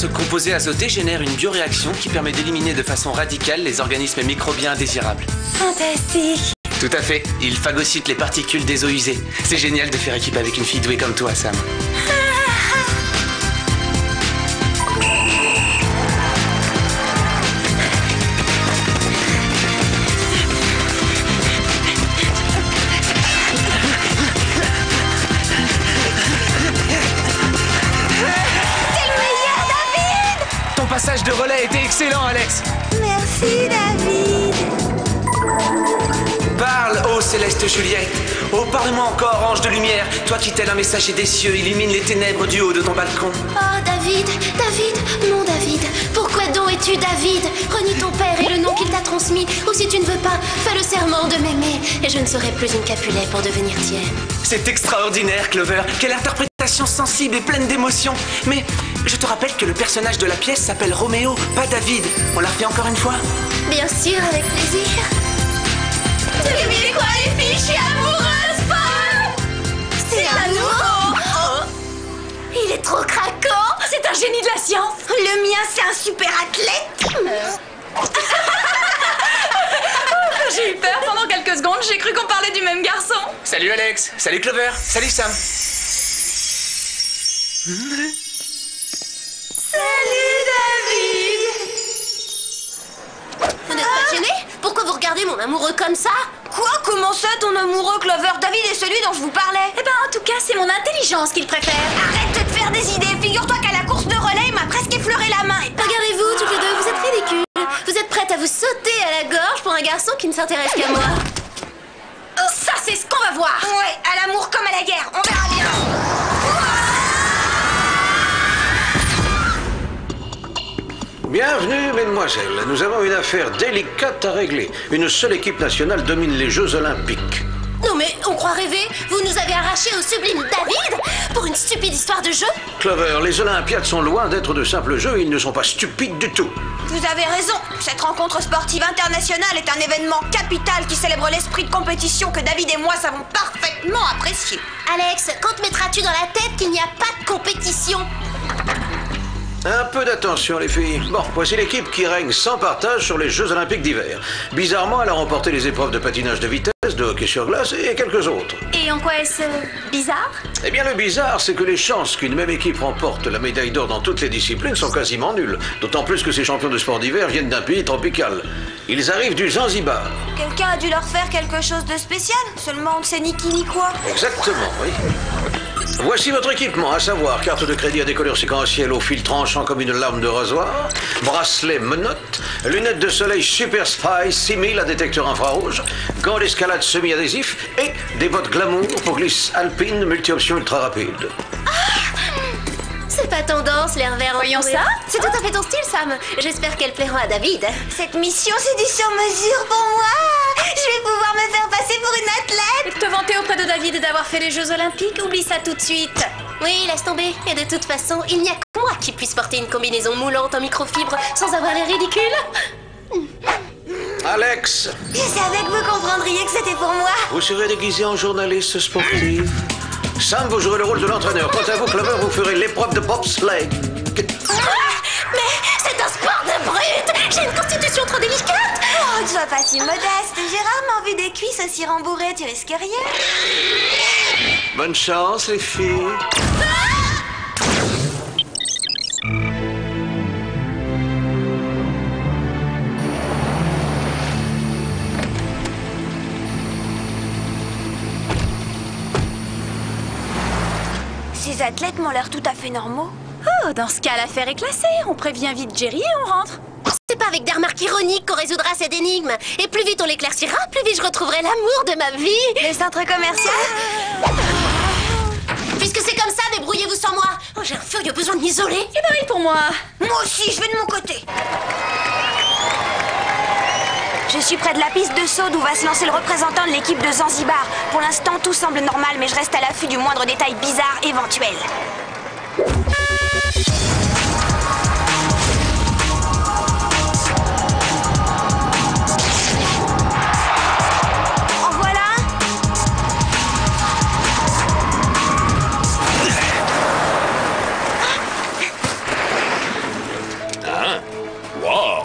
Ce composé azoté génère une bioréaction qui permet d'éliminer de façon radicale les organismes microbiens indésirables. Fantastique. Tout à fait. Il phagocyte les particules des eaux usées. C'est génial de faire équipe avec une fille douée comme toi, Sam. Ton passage de relais était excellent, Alex. Merci, David. Parle, ô céleste Juliette. Oh, parle-moi encore, ange de lumière. Toi qui, tel un messager des cieux, illumine les ténèbres du haut de ton balcon. Oh, David, David, mon David. Pourquoi donc es-tu David? Renie ton père et le nom qu'il t'a transmis. Ou si tu ne veux pas, fais le serment de m'aimer. Et je ne serai plus une Capulet pour devenir tienne. C'est extraordinaire, Clover. Quelle interprétation sensible et pleine d'émotion. Mais je te rappelle que le personnage de la pièce s'appelle Roméo, pas David. On la refait encore une fois? Bien sûr, avec plaisir. Devinez quoi, les filles? Je suis amoureuse, folle! C'est un nouveau! Il est trop craquant! C'est un génie de la science. Le mien, c'est un super athlète! J'ai eu peur pendant quelques secondes, j'ai cru qu'on parlait du même garçon. Salut Alex, salut Clover, salut Sam. Salut, David! Vous n'êtes pas gêné? Pourquoi vous regardez mon amoureux comme ça? Quoi? Comment ça, ton amoureux, Clover? David est celui dont je vous parlais. Eh ben, en tout cas, c'est mon intelligence qu'il préfère. Arrête de te faire des idées. Figure-toi qu'à la course de relais, il m'a presque effleuré la main. Regardez-vous, toutes les deux, vous êtes ridicules. Vous êtes prêtes à vous sauter à la gorge pour un garçon qui ne s'intéresse qu'à moi. Ça, c'est ce qu'on va voir. Ouais, à l'amour comme à la guerre. On verra bien. Bienvenue, mesdemoiselles. Nous avons une affaire délicate à régler. Une seule équipe nationale domine les Jeux Olympiques. Non mais, on croit rêver. Vous nous avez arrachés au sublime David pour une stupide histoire de jeu. Clover, les Olympiades sont loin d'être de simples jeux. Ils ne sont pas stupides du tout. Vous avez raison. Cette rencontre sportive internationale est un événement capital qui célèbre l'esprit de compétition que David et moi savons parfaitement apprécier. Alex, quand mettras-tu dans la tête qu'il n'y a pas de compétition? Un peu d'attention, les filles. Bon, voici l'équipe qui règne sans partage sur les Jeux Olympiques d'hiver. Bizarrement, elle a remporté les épreuves de patinage de vitesse, de hockey sur glace et quelques autres. Et en quoi est-ce bizarre? Eh bien, le bizarre, c'est que les chances qu'une même équipe remporte la médaille d'or dans toutes les disciplines sont quasiment nulles. D'autant plus que ces champions de sport d'hiver viennent d'un pays tropical. Ils arrivent du Zanzibar. Quelqu'un a dû leur faire quelque chose de spécial? Seulement on ne sait ni qui ni quoi. Exactement, oui. Voici votre équipement, à savoir carte de crédit à décolleur séquentiel au fil tranchant comme une lame de rasoir, bracelet menottes, lunettes de soleil Super Spy 6000 à détecteur infrarouge, gants d'escalade semi-adhésifs et des bottes glamour pour glisse alpine multi-option ultra rapide. C'est pas tendance, l'air vert. Voyons ça. C'est tout à fait ton style, Sam. J'espère qu'elles plairont à David. Cette mission, c'est du sur-mesure pour moi. Je vais pouvoir me faire passer pour une athlète. Te vanter auprès de David d'avoir fait les Jeux Olympiques, oublie ça tout de suite. Oui, laisse tomber. Et de toute façon, il n'y a que moi qui puisse porter une combinaison moulante en microfibre sans avoir l'air ridicule. Alex, Je savais que vous comprendriez que c'était pour moi. vous serez déguisé en journaliste sportive. Sam, vous jouerez le rôle de l'entraîneur. Quant à vous, Clover, vous ferez l'épreuve de bobsleigh. Mais c'est un sport de brute. J'ai une constitution trop délicate. Oh, tu sois pas si modeste. J'ai rarement vu des cuisses aussi rembourrées. Tu risques rien. Bonne chance, les filles. Ces athlètes m'ont l'air tout à fait normaux. Oh, dans ce cas, l'affaire est classée. On prévient vite Jerry et on rentre. C'est pas avec des remarques ironiques qu'on résoudra cette énigme. Et plus vite on l'éclaircira, plus vite je retrouverai l'amour de ma vie. Le centre commercial? Puisque c'est comme ça, débrouillez-vous sans moi. Oh, j'ai un furieux besoin de m'isoler. Et pareil pour moi. Moi aussi, je vais de mon côté. Je suis près de la piste de saut d'où va se lancer le représentant de l'équipe de Zanzibar. Pour l'instant, tout semble normal, mais je reste à l'affût du moindre détail bizarre éventuel. En voilà un. Waouh!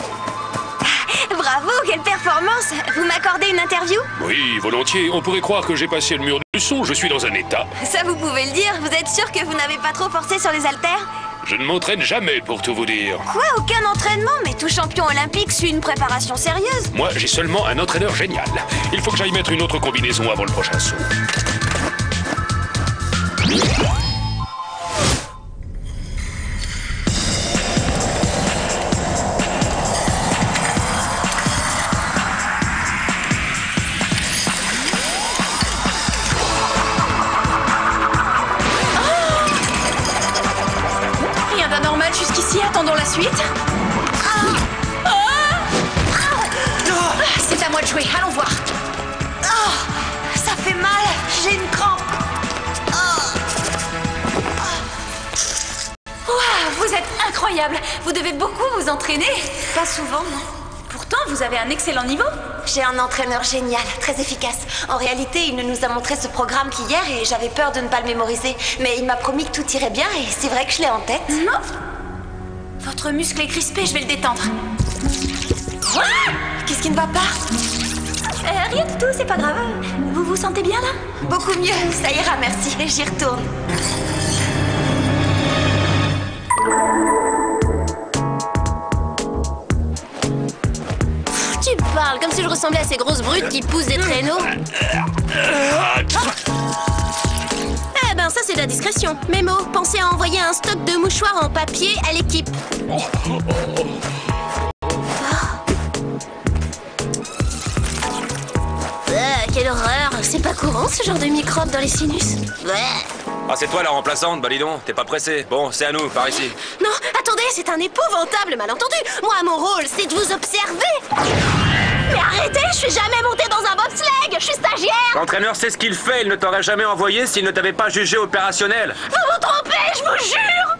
Bravo, quelle performance! Vous m'accordez une interview? Oui, volontiers. On pourrait croire que j'ai passé le mur du son. Je suis dans un état. Ça, vous pouvez le dire. Vous êtes sûr que vous n'avez pas trop forcé sur les haltères? Je ne m'entraîne jamais, pour tout vous dire. Quoi? Aucun entraînement? Mais tout champion olympique suit une préparation sérieuse. Moi, j'ai seulement un entraîneur génial. Il faut que j'aille mettre une autre combinaison avant le prochain saut. Jusqu'ici, attendons la suite. C'est à moi de jouer, allons voir. Ça fait mal, j'ai une crampe. Vous êtes incroyable. Vous devez beaucoup vous entraîner. Pas souvent, non. Pourtant, vous avez un excellent niveau. J'ai un entraîneur génial, très efficace. En réalité, il nous a montré ce programme qu'hier et j'avais peur de ne pas le mémoriser. Mais il m'a promis que tout irait bien et c'est vrai que je l'ai en tête. Non. Votre muscle est crispé, je vais le détendre. Qu'est-ce qui ne va pas? Rien du tout, c'est pas grave. Vous vous sentez bien là? Beaucoup mieux, ça ira, merci. J'y retourne. Tu parles comme si je ressemblais à ces grosses brutes qui poussent des traîneaux. Eh ben ça c'est de la discrétion. Mémo, pensez à envoyer un stock de mouchoirs en papier à l'équipe. Quelle horreur. C'est pas courant ce genre de microbes dans les sinus. Ah, c'est toi la remplaçante? Bah dis donc, t'es pas pressé. Bon, c'est à nous, par ici. Non, attendez, c'est un épouvantable malentendu. Moi, mon rôle, c'est de vous observer. Mais arrêtez, je suis jamais montée dans un bobsleigh. Je suis stagiaire. L'entraîneur sait ce qu'il fait, il ne t'aurait jamais envoyé s'il ne t'avait pas jugé opérationnel. Vous vous trompez, je vous jure.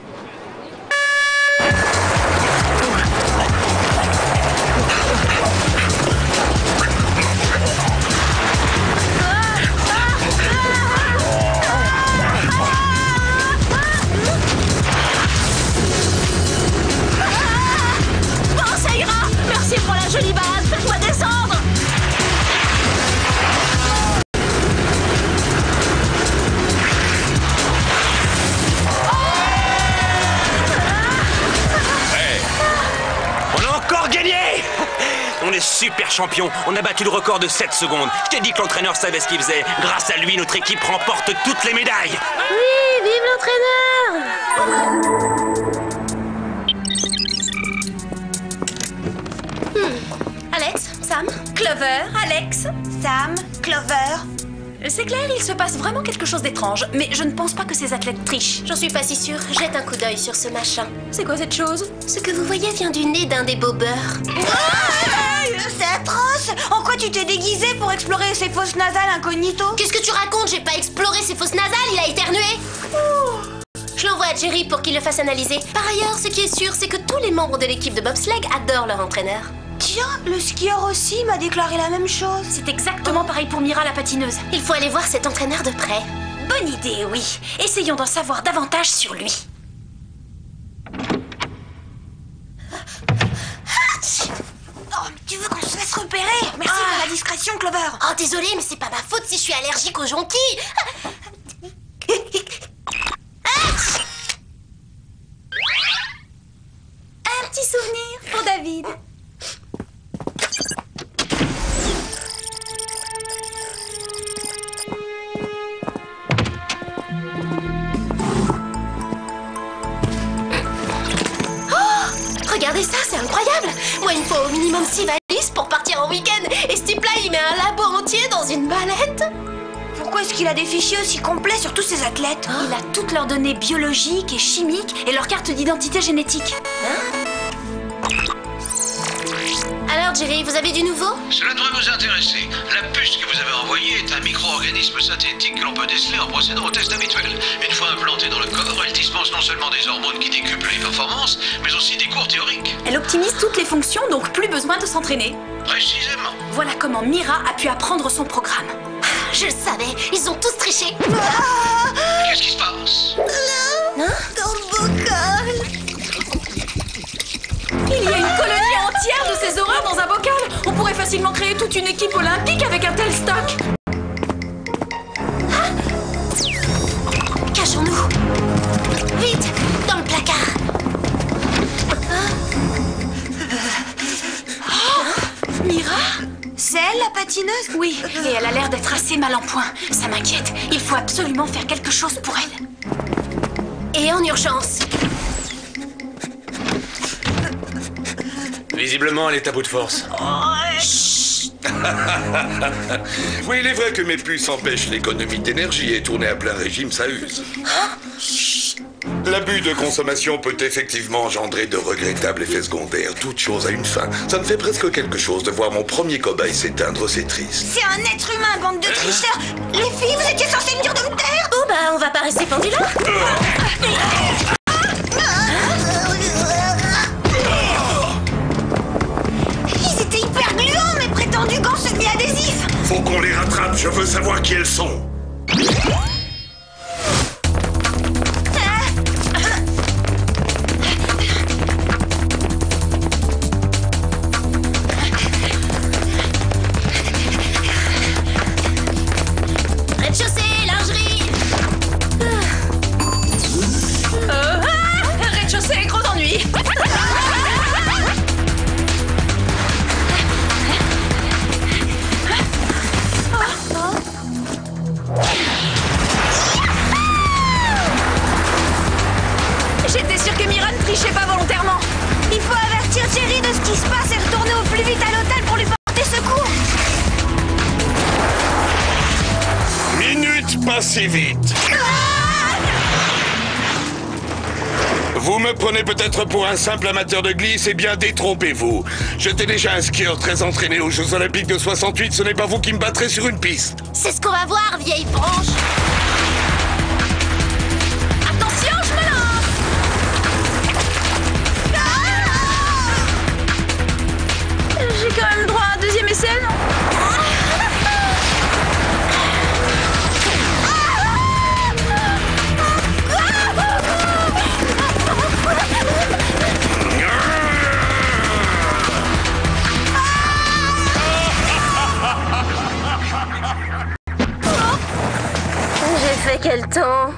Merci pour la jolie base, faites-moi descendre. Hey. On a encore gagné. On est super champions. On a battu le record de 7 secondes. Je t'ai dit que l'entraîneur savait ce qu'il faisait. Grâce à lui, notre équipe remporte toutes les médailles. Oui, vive l'entraîneur. Alex, Sam, Clover, Alex. Sam, Clover. C'est clair, il se passe vraiment quelque chose d'étrange, mais je ne pense pas que ces athlètes trichent. j'en suis pas si sûre. Jette un coup d'œil sur ce machin. C'est quoi cette chose? Ce que vous voyez vient du nez d'un des bobeurs. C'est atroce. En quoi tu t'es déguisé pour explorer ces fosses nasales incognito? Qu'est-ce que tu racontes? J'ai pas exploré ses fosses nasales, il a éternué. Je l'envoie à Jerry pour qu'il le fasse analyser. Par ailleurs, ce qui est sûr, c'est que tous les membres de l'équipe de bobsleigh adorent leur entraîneur. Tiens, le skieur aussi m'a déclaré la même chose. C'est exactement pareil pour Mira la patineuse. Il faut aller voir cet entraîneur de près. Bonne idée, oui. Essayons d'en savoir davantage sur lui. Oh, tu veux qu'on se fasse repérer? Merci pour la discrétion, Clover. Oh, désolé, mais c'est pas ma faute si je suis allergique aux jonquilles. Un petit souvenir pour David. Regardez ça, c'est incroyable. Moi, il me faut au minimum 6 valises pour partir en week-end. Et ce type-là, il met un labo entier dans une mallette. Pourquoi est-ce qu'il a des fichiers aussi complets sur tous ces athlètes? Il a toutes leurs données biologiques et chimiques et leur carte d'identité génétique. Alors, Jerry, vous avez du nouveau? Cela devrait vous intéresser. La puce que vous avez envoyée est un micro-organisme synthétique que l'on peut déceler en procédant au test habituel. Une fois implantée dans le corps, elle dispense non seulement des hormones qui décuplent les performances, mais aussi des cours théoriques. Elle optimise toutes les fonctions, donc plus besoin de s'entraîner. Précisément. Voilà comment Mira a pu apprendre son programme. Je le savais, ils ont tous triché. Qu'est-ce qui se passe? Dans le bocal. Il y a une colonie facilement créer toute une équipe olympique avec un tel stock. Cachons-nous. Vite, dans le placard. Mira? C'est elle, la patineuse? Oui, et elle a l'air d'être assez mal en point. Ça m'inquiète. Il faut absolument faire quelque chose pour elle. Et en urgence. Visiblement, elle est à bout de force. Oui, il est vrai que mes puces empêchent l'économie d'énergie et tourner à plein régime, ça use. L'abus de consommation peut effectivement engendrer de regrettables effets secondaires. Toute chose a une fin. Ça me fait presque quelque chose de voir mon premier cobaye s'éteindre, c'est triste. C'est un être humain, bande de tricheurs! Les filles, vous étiez censées me dire de me taire! Oh bah, on va pas rester pendu là. Ils étaient hyper gluants, mes prétendus gants semi-adhésifs! Faut qu'on les rattrape, je veux savoir qui elles sont. Rez-de-chaussée, lingerie. Rez-de-chaussée, gros ennui. J'étais sûre que Mira ne trichait pas volontairement. Il faut avertir Thierry de ce qui se passe et retourner au plus vite à l'hôtel pour lui porter secours! Minute, pas si vite. Vous me prenez peut-être pour un simple amateur de glisse, eh bien détrompez-vous. J'étais déjà un skieur très entraîné aux Jeux Olympiques de 68, ce n'est pas vous qui me battrez sur une piste. C'est ce qu'on va voir, vieille branche. Attention, je me lance. J'ai quand même droit à un deuxième essai, non? J'ai fait quel temps?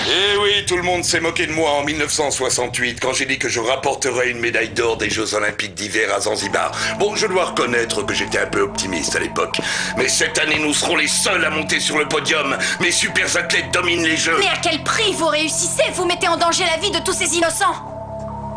Eh oui, tout le monde s'est moqué de moi en 1968 quand j'ai dit que je rapporterais une médaille d'or des Jeux Olympiques d'hiver à Zanzibar. Bon, je dois reconnaître que j'étais un peu optimiste à l'époque. Mais cette année, nous serons les seuls à monter sur le podium. Mes super athlètes dominent les Jeux. Mais à quel prix vous réussissez? Vous mettez en danger la vie de tous ces innocents.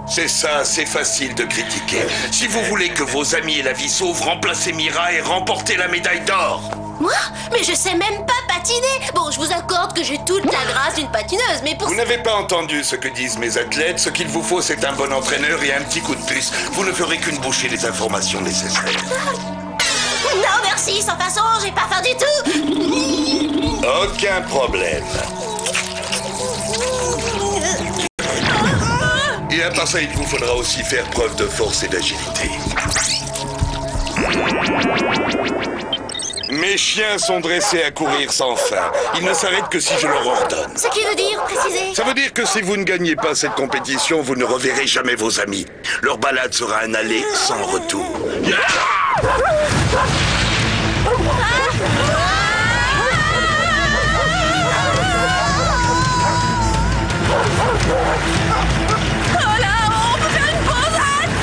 C'est ça, c'est facile de critiquer. Si vous voulez que vos amis aient la vie sauve, remplacez Mira et remportez la médaille d'or. Moi? Mais je sais même pas patiner. Bon, je vous accorde que j'ai toute la grâce d'une patineuse, mais pour... Vous n'avez pas entendu ce que disent mes athlètes. Ce qu'il vous faut, c'est un bon entraîneur et un petit coup de puce. Vous ne ferez qu'une bouchée des informations nécessaires. Non, merci, sans façon, j'ai pas faim du tout. Aucun problème. Et à part ça, il vous faudra aussi faire preuve de force et d'agilité. Mes chiens sont dressés à courir sans fin. Ils ne s'arrêtent que si je leur ordonne. Ce qui veut dire, précisez. Ça veut dire que si vous ne gagnez pas cette compétition, vous ne reverrez jamais vos amis. Leur balade sera un aller sans retour. Oh là, on peut faire une pause.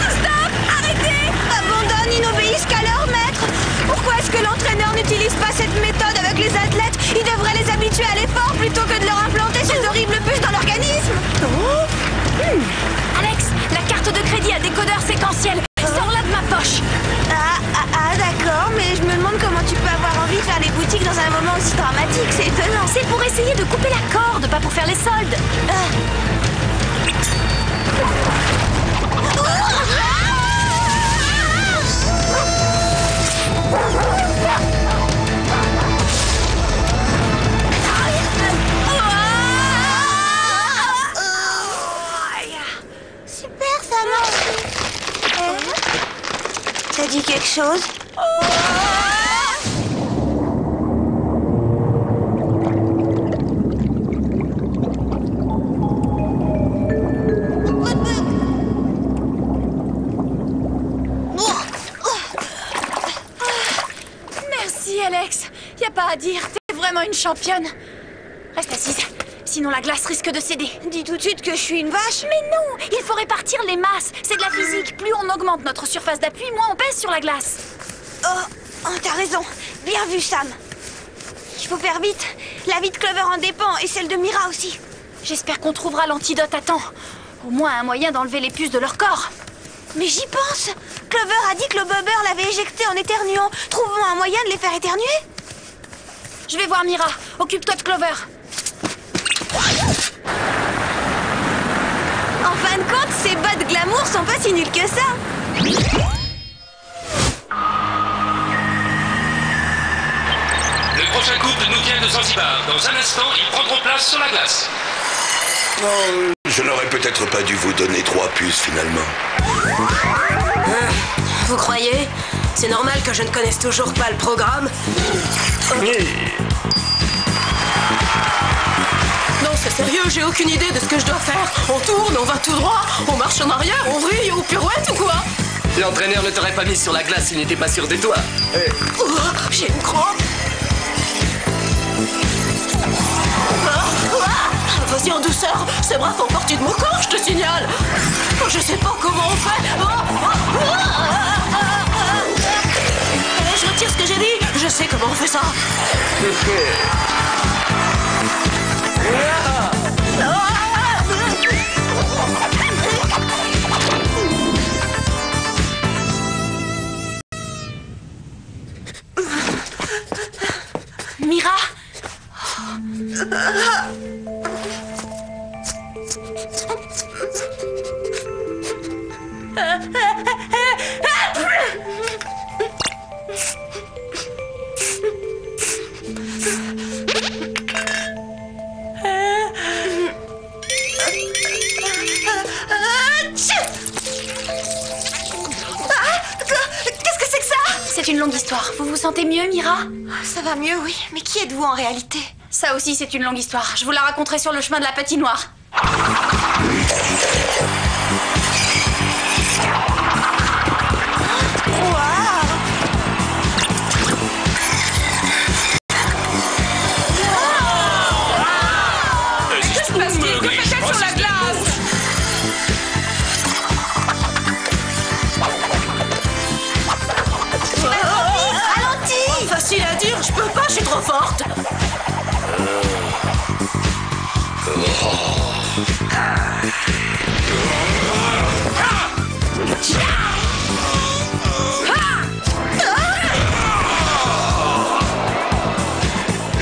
Stop, arrêtez. Abandonnent, ils n'obéissent qu'à leur maître! Pourquoi est-ce que l'entraîneur n'utilise pas cette méthode avec les athlètes? Il devrait les habituer à l'effort plutôt que de leur implanter ces horribles puces dans l'organisme! Alex, la carte de crédit à décodeur séquentiel. Sors-la de ma poche. D'accord, mais je me demande comment tu peux avoir envie de faire les boutiques dans un moment aussi dramatique, c'est étonnant! C'est pour essayer de couper la corde, pas pour faire les soldes. Super, ça marche! Ça dit quelque chose? Alex, y a pas à dire, t'es vraiment une championne. Reste assise, sinon la glace risque de céder. Dis tout de suite que je suis une vache. Mais non, il faut répartir les masses. C'est de la physique. Plus on augmente notre surface d'appui, moins on pèse sur la glace. Oh, t'as raison. Bien vu, Sam. Il faut faire vite. La vie de Clover en dépend et celle de Mira aussi. J'espère qu'on trouvera l'antidote à temps. Au moins un moyen d'enlever les puces de leur corps. Mais j'y pense. Clover a dit que le bobber l'avait éjecté en éternuant. Trouvons un moyen de les faire éternuer. Je vais voir Mira. Occupe-toi de Clover. En fin de compte, ces bottes glamour sont pas si nulles que ça. Le prochain couple nous vient de Zanzibar. Dans un instant, ils prendront place sur la glace. Non, je n'aurais peut-être pas dû vous donner 3 puces finalement. Vous croyez? C'est normal que je ne connaisse toujours pas le programme. Non, c'est sérieux, j'ai aucune idée de ce que je dois faire. On tourne, on va tout droit, on marche en arrière, on vrille ou pirouette ou quoi? L'entraîneur ne t'aurait pas mis sur la glace s'il n'était pas sûr de toi. J'ai une crampe. Vas-y en douceur, ces bras font partie de mon corps, je te signale. Je sais pas comment on fait. Je retire ce que j'ai dit, je sais comment on fait ça. Mira. Qu'est-ce que c'est que ça? C'est une longue histoire. Vous vous sentez mieux, Mira? Ça va mieux, oui. Mais qui êtes-vous en réalité? Ça aussi, c'est une longue histoire. Je vous la raconterai sur le chemin de la patinoire. Facile à dire, je peux pas, je suis trop forte.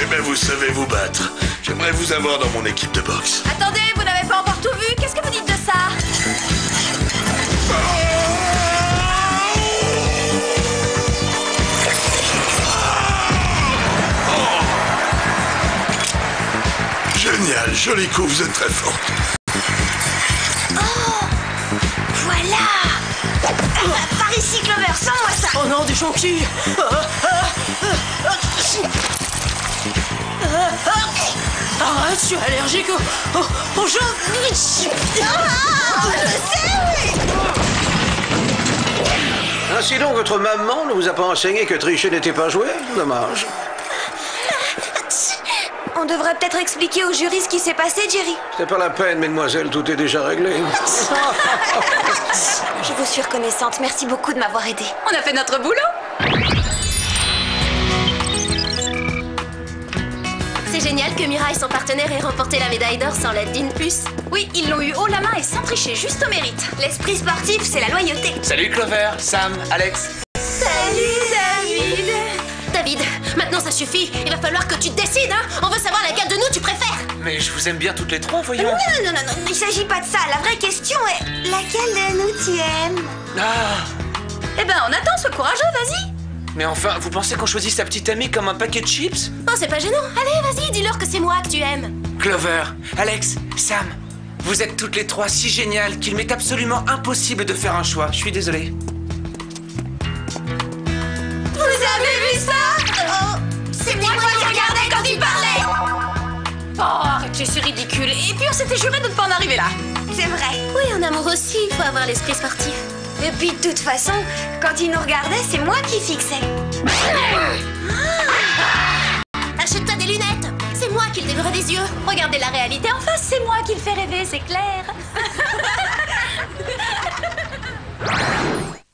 Eh ben, vous savez vous battre. J'aimerais vous avoir dans mon équipe de boxe. Attendez, vous n'avez pas encore tout vu? Qu'est-ce que vous dites de ça? Génial, joli coup, vous êtes très forte. Oh, voilà. Par ici, Clover, sens-moi ça. Oh non, des jonquilles. Arrête, je suis allergique aux gens. Je sais, oui. Ainsi donc, votre maman ne vous a pas enseigné que tricher n'était pas joué? Dommage. On devrait peut-être expliquer au jury ce qui s'est passé, Jerry. C'est pas la peine, mesdemoiselles, tout est déjà réglé. Je vous suis reconnaissante. Merci beaucoup de m'avoir aidée. On a fait notre boulot. C'est génial que Mira et son partenaire aient remporté la médaille d'or sans l'aide d'une puce. Oui, ils l'ont eu haut la main et sans tricher, juste au mérite. L'esprit sportif, c'est la loyauté. Salut Clover, Sam, Alex. Salut, David. David, maintenant ça suffit. Il va falloir que tu te décides, hein. On veut savoir laquelle de nous tu préfères. Mais je vous aime bien toutes les trois, voyons. Non, il s'agit pas de ça. La vraie question est laquelle de nous tu aimes? Ah. Eh ben, on attend, sois courageux, vas-y. Mais enfin, vous pensez qu'on choisit sa petite amie comme un paquet de chips? Oh, c'est pas gênant. Allez, vas-y, dis-leur que c'est moi que tu aimes. Clover, Alex, Sam, vous êtes toutes les trois si géniales qu'il m'est absolument impossible de faire un choix. Je suis désolé. Vous avez vu ça? Oh, c'est moi qui regardais quand il parlait. Oh, arrêtez, c'est ridicule. Et puis on s'était juré de ne pas en arriver là. C'est vrai. Oui, en amour aussi, il faut avoir l'esprit sportif. Et puis de toute façon, quand il nous regardait, c'est moi qui fixais. des lunettes. C'est moi qui le dévorais des yeux. Regardez la réalité en face, c'est moi qui le fais rêver, c'est clair.